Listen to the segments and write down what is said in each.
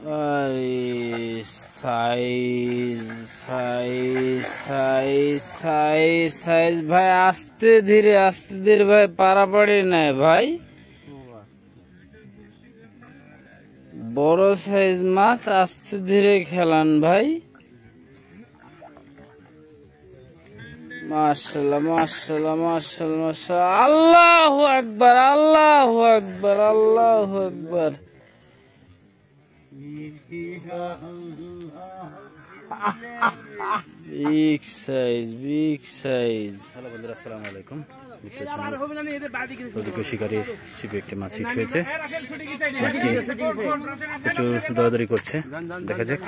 अरे size size size size size भाई आस्ते धीरे भाई पारा पड़े ना भाई बड़ो साइज माछ आस्ते धीरे खेलान भाई माशाल्लाह माशाल्लाह माशाल्लाह माशाल्लाह अल्लाहु अकबर अल्लाहु अकबर अल्लाहु अकबर बिग साइज हेलो बंधुरा अस्सलामु आलाइकुम শিকারি শিপে একটা মাছ হিট হয়েছে মাছটি প্রচুর দৌড়াদৌড়ি করছে দেখা যাক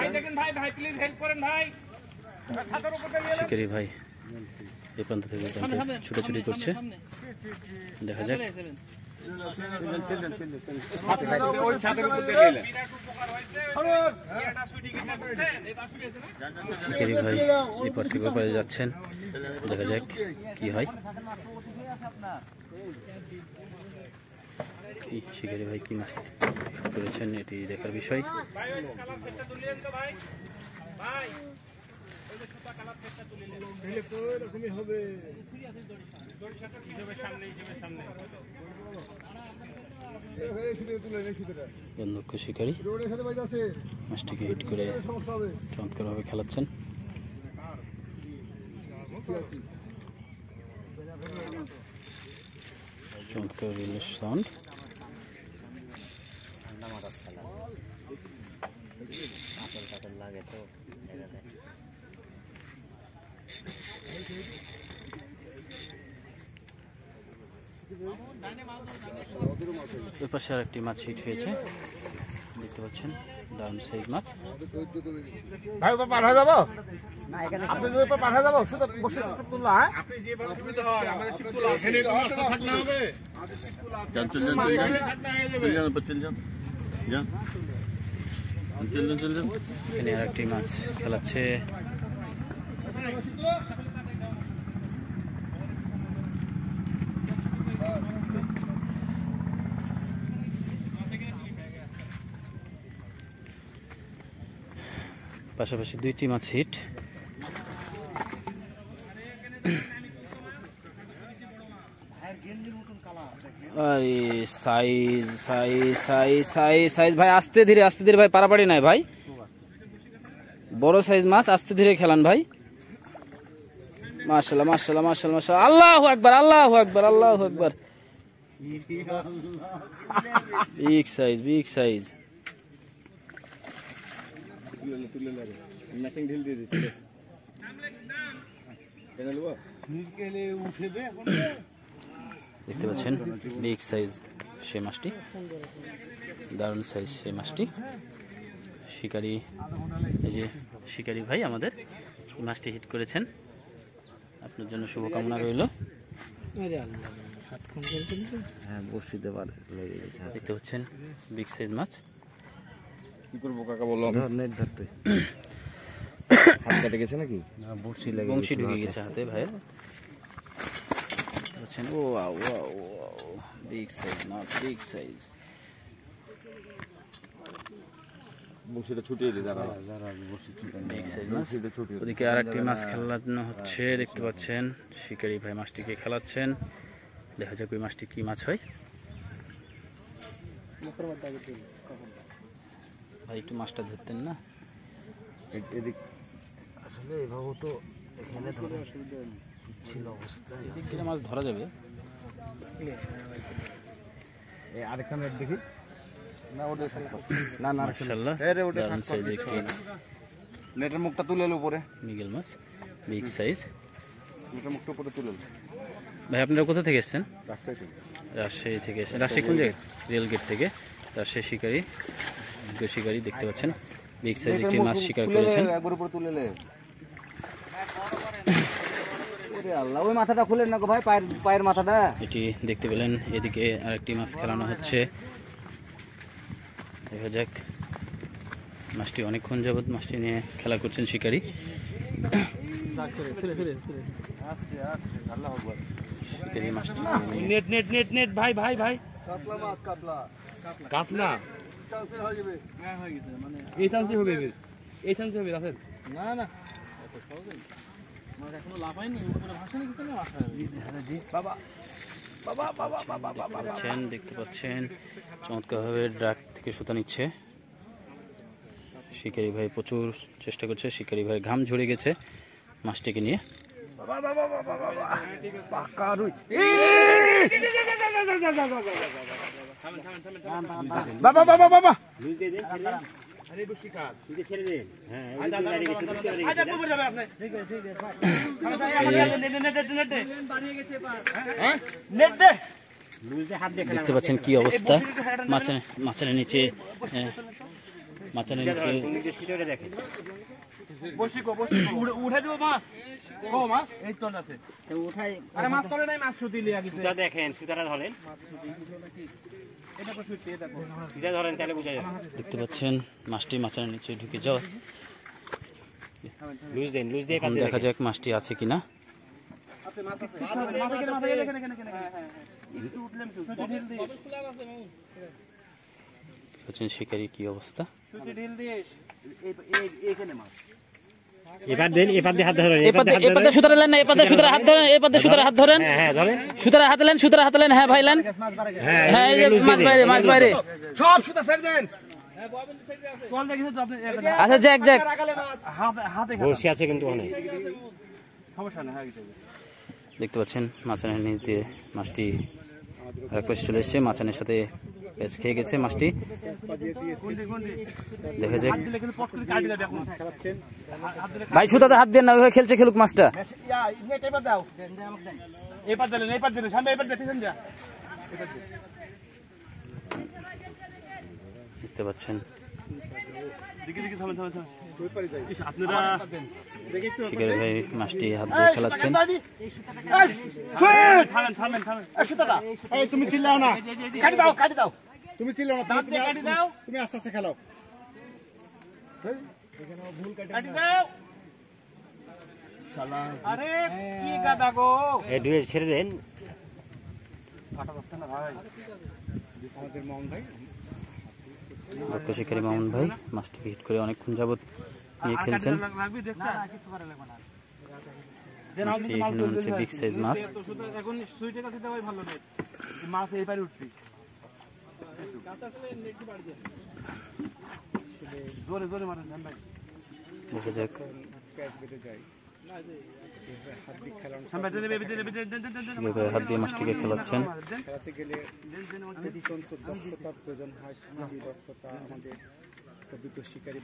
শিকারি ভাই এই প্রান্ত থেকে ছুটাছুটি করছে দেখা যাক শিকারি ভাই এই পার থেকে ওপারে যাচ্ছেন দেখা যাক কি হয় শিকারি ভাই কি মাছ করেছেন এটি দেখার বিষয় বন্ধুক্ষ শিকারি মাছটিকে হিট করে চমৎকারভাবে খেলাচ্ছেন চমৎকার রিলিজ সাউন্ড লাগে তো ওই পাশে আর একটি মাছ হিট হয়েছে দেখতে পাচ্ছেন দারুণ সাইজ মাছ ভাই ওপর পাঠা যাব না এখানে আপনি যে ওপর পাঠা যাব শুধু বসে তুললা হ্যাঁ আপনি যে ভাবে সুবিধা হয় আমাদের শিপ তোলা এখানে তো মাছটা ছাড়না হবে আমাদের শিপ তোলা চল চল ছাড়না হয়ে যাবে যান চল যান যান চল এখানে আর একটি মাছ খেলাচ্ছে পাশাপাশি দুইটি মাছ হিট আরে size size size size size ভাই আস্তে ধীরে ভাই পারাপাড়ি নাই ভাই বড় সাইজ মাছ আস্তে ধীরে খেলান ভাই মাশাআল্লাহ মাশাআল্লাহ মাশাআল্লাহ মাশাআল্লাহ আল্লাহু আকবার আল্লাহু আকবার আল্লাহু আকবার বিগ সাইজ মেশিং ঢিল দিয়ে দিছি কেন লব নিচে উঠবে এখন দেখতে পাচ্ছেন বিগ সাইজ সেই মাছটি দারুণ সাইজ সেই মাছটি শিকারি এই যে শিকারি ভাই আমাদের মাছটি হিট করেছেন আপনার জন্য শুভকামনা রইল হ্যাঁ বসিতে পারে লেগে গেছে দেখতে পাচ্ছেন বিগ সাইজ মাছ কি করব কাকা বললাম নেট ধরতে হাত কেটে গেছে নাকি না বসি লেগে বংশী ঢুকে গেছে হাতে ভাইয়ের আচ্ছা ও বিগ সাইজ মাছ বিগ সাইজ বংশীটা ছুটিয়ে দিই দাঁড়া বংশী ছুটিয়ে বিগ সাইজ মাছ ওদিকে আরেকটি মাছ খেলানো হচ্ছে দেখতে পাচ্ছেন শিকারি ভাই মাছটিকে খেলাচ্ছেন দেখা যাক ওই মাছটি কি মাছ হয় ভাই একটু মাছটা ধরতেন না এদিক আসলে এভাবে তো এখানে ধরে ছিল অবস্থা এদিকে মাছ ধরা যাবে এই আরেকটা নেট দেখি না ওটা না না মাশাআল্লাহ আরে ওটা দারুণ সাইজ দেখি নেটের মুখটা তুলে এলো উপরে মিগেল মাছ বিগ সাইজ নেটের মুখটা উপরে তুলে এলো ভাই আপনারা কোথা থেকে এসেছেন রাজশাহী থেকে এসেছেন রাজশাহী কোন জায়গায় রেল গেট থেকে রাজশাহী শিকারি দেখতে পাচ্ছেন বিগ সাইজ একটি মাছ শিকার করেছেন একবার উপরে তুলে এলে ওরে আল্লাহ ওই মাথাটা খুলেন না গো ভাই পায়ের মাথাটা এটি দেখতে পেলেন এদিকে আরেকটি মাছ খেলানো হচ্ছে দেখা যাক মাছটি অনেকক্ষণ যাবত মাছটি নিয়ে খেলা করছেন শিকারি শিকারি মাছটি নেট ভাই কাতলা এই চান্সে হবে এই চান্সে হবে রাসেল না না এখনো লাফায়নি উপরে ভাষা নাকি চলে বাবা দেখতে পাচ্ছেন চমৎকারভাবে ড্রাগ থেকে সুতা নিচ্ছে শিকারি ভাই। প্রচুর চেষ্টা করছে, শিকারি ভাই ঘাম ঝরে গেছে মাছটিকে নিয়ে। দেখতে পাচ্ছেন কি অবস্থা মাছের নিচে, মাছের নিচে উঠে দেবো মাছ এই তো আছে উঠাই। আরে মাছ তোলে নাই, মাছ সুতি লিয়া গেছে। সুতা দেখেন, সুতাটা ধরেন, এটা কো সুতি, এটা কো সুতা ধরেন, তাহলে বুঝা যাবে। দেখতে পাচ্ছেন মাছটি মাছের নিচে ঢুকে যাওয়া। লুজ দিয়ে দেখা যাক মাছটি আছে কিনা। আছে মাছ আছে, মাছ আছে, দেখেন হ্যাঁ একটু উঠলাম, সুতি ঢিল দিয়ে পাচ্ছেন শিকারি কি অবস্থা। সুতি ঢিল দিয়ে এইখানে মাছ। এপার দিয়ে হাত ধরেন, এপাতে সুতারে লেন না, এপাতে সুতারে হাত ধরেন, এপাতে সুতারে হাত ধরেন, হ্যাঁ ধরেন, সুতারে হাত লেন, হ্যাঁ ভাই লেন, হ্যাঁ এই যে মাছ বাইরে সব সুতা ছেড়ে দেন। কল দেখিস তো আপনি, আচ্ছা জ্যাক হাতে বসে আছে কিন্তু ওখানে সমস্যা না। হ্যাঁ দেখতে পাচ্ছেন মাছানের নিচ দিয়ে মাছটি আরেক পাশে চলে এসছে, মাছানের সাথে পেঁচ খেয়ে গেছে মাছটি। দেখা যাক ভাই, সুতাতে হাত দেন না, ওইভাবে খেলুক মাছটা। দেখতে পাচ্ছেন শিকারি ভাই মাছটি হাত দিয়ে খেলাচ্ছেন। তুমি চিল্লাও না, কাটি দাও, তুমি চিল্লাও না, তুমি আস্তে আস্তে খেলাও। আরে কি গাদা গো, এই দুই ছেড়ে দেন। আমাদের মোহন ভাই, দক্ষ শিকারী মামুন ভাই মাছটিকে হিট করে অনেকক্ষণ যাবত নিয়ে খেলছেন। মাছটি এখানে হচ্ছে বিগ সাইজ মাছ। এখন সুইটে কাছে দেওয়াই ভালো নেই, মাছ এই পারে উঠবি জোরে জোরে মারেন ভাই। দেখা যাক হাত দিয়ে মাছটিকে খেলাচ্ছেন। খেলাতে গেলে দক্ষতার প্রয়োজন হয়, সামাজিক দক্ষতা। আমাদের অভিজ্ঞ শিকারী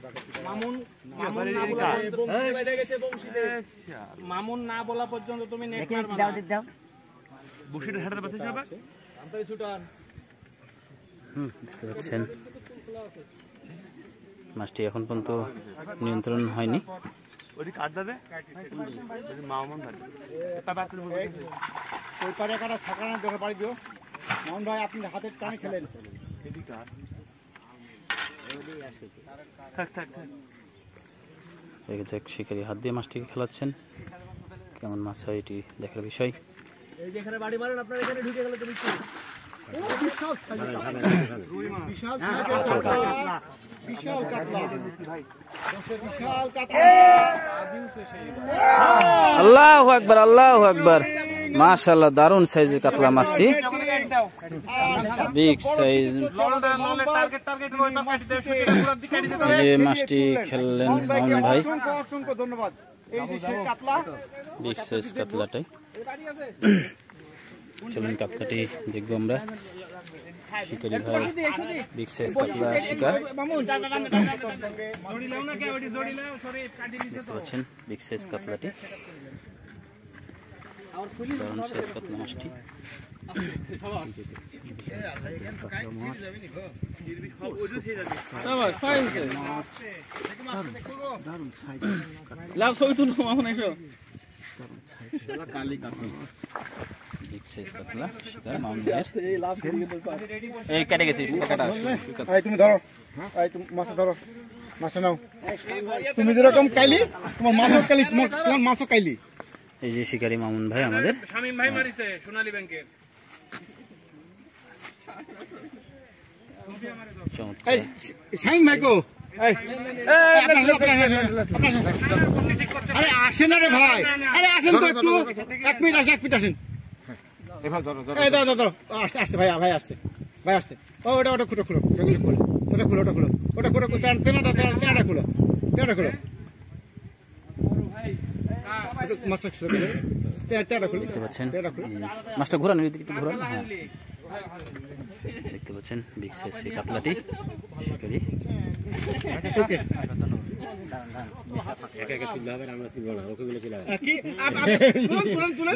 মামুন না বলা পর্যন্ত তুমি দেখতে পাচ্ছেন মাছটি এখন পর্যন্ত নিয়ন্ত্রণ হয়নি। মোহন ভাই আপনি হাতের টানে খেলেন। শিকারী হাত দিয়ে মাছটিকে খেলাচ্ছেন, কেমন মাছ হয় এটি দেখার বিষয়। আল্লাহু আকবার, আল্লাহু আকবার, মাশাআল্লাহ, দারুণ সাইজের কাতলা মাছটি, বিগ সাইজ। যে মাছটি খেললেন মামুন ভাই, অসংখ্য ধন্যবাদ। বিগ সাইজ কাতলাটাই। চলুন কাতলাটি দেখবো আমরা। শিকারি ভাই বিগ সাইজ কাতলা শিকার পাচ্ছেন, বিগ সাইজ কাতলাটি, দারুণ সাইজ কাতলা মাছটি। তুমি ধরো, মাছ ধরো, মাছ নাও। তুমি যেরকম কাইলি, তোমার মাছও কাইলি, তোমার মাছও কাইলি। এই যে শিকারী মামুন ভাই আমাদের, শামীম ভাই মারিছে সোনালী ব্যাংকের। চমৎকার। শাহিন ভাই কো আরে আসেন না রে ভাই, আরে আসেন তো একটু, 1 মিনিট আসেন, 1 মিনিট আসেন। এই দাও দাও আসছে ভাই, ভাই আসছে, ভাই আসছে। ও ওটা ওটা খুলো খুলো, ওটা খুলো, ওটা খুলো, ওটা খুলো, ওটা খুলো, তেনাটা খুলো, তেনাটা খুলো, মাছটা খুলো, তেনাটা খুলো, দেখতে পাচ্ছেন তেনাটা খুলো। মাছটা ঘোরান, এদিকে একটু ঘোরান। হ্যাঁ, দেখতে পাচ্ছেন বিগ সাইজ সেই কাতলাটি শিকারি। ওকে একা একা তুললে হবে, আমরা তুলবো না, ওকে বলে চলে কি তুলেন তুলেন তুলেন।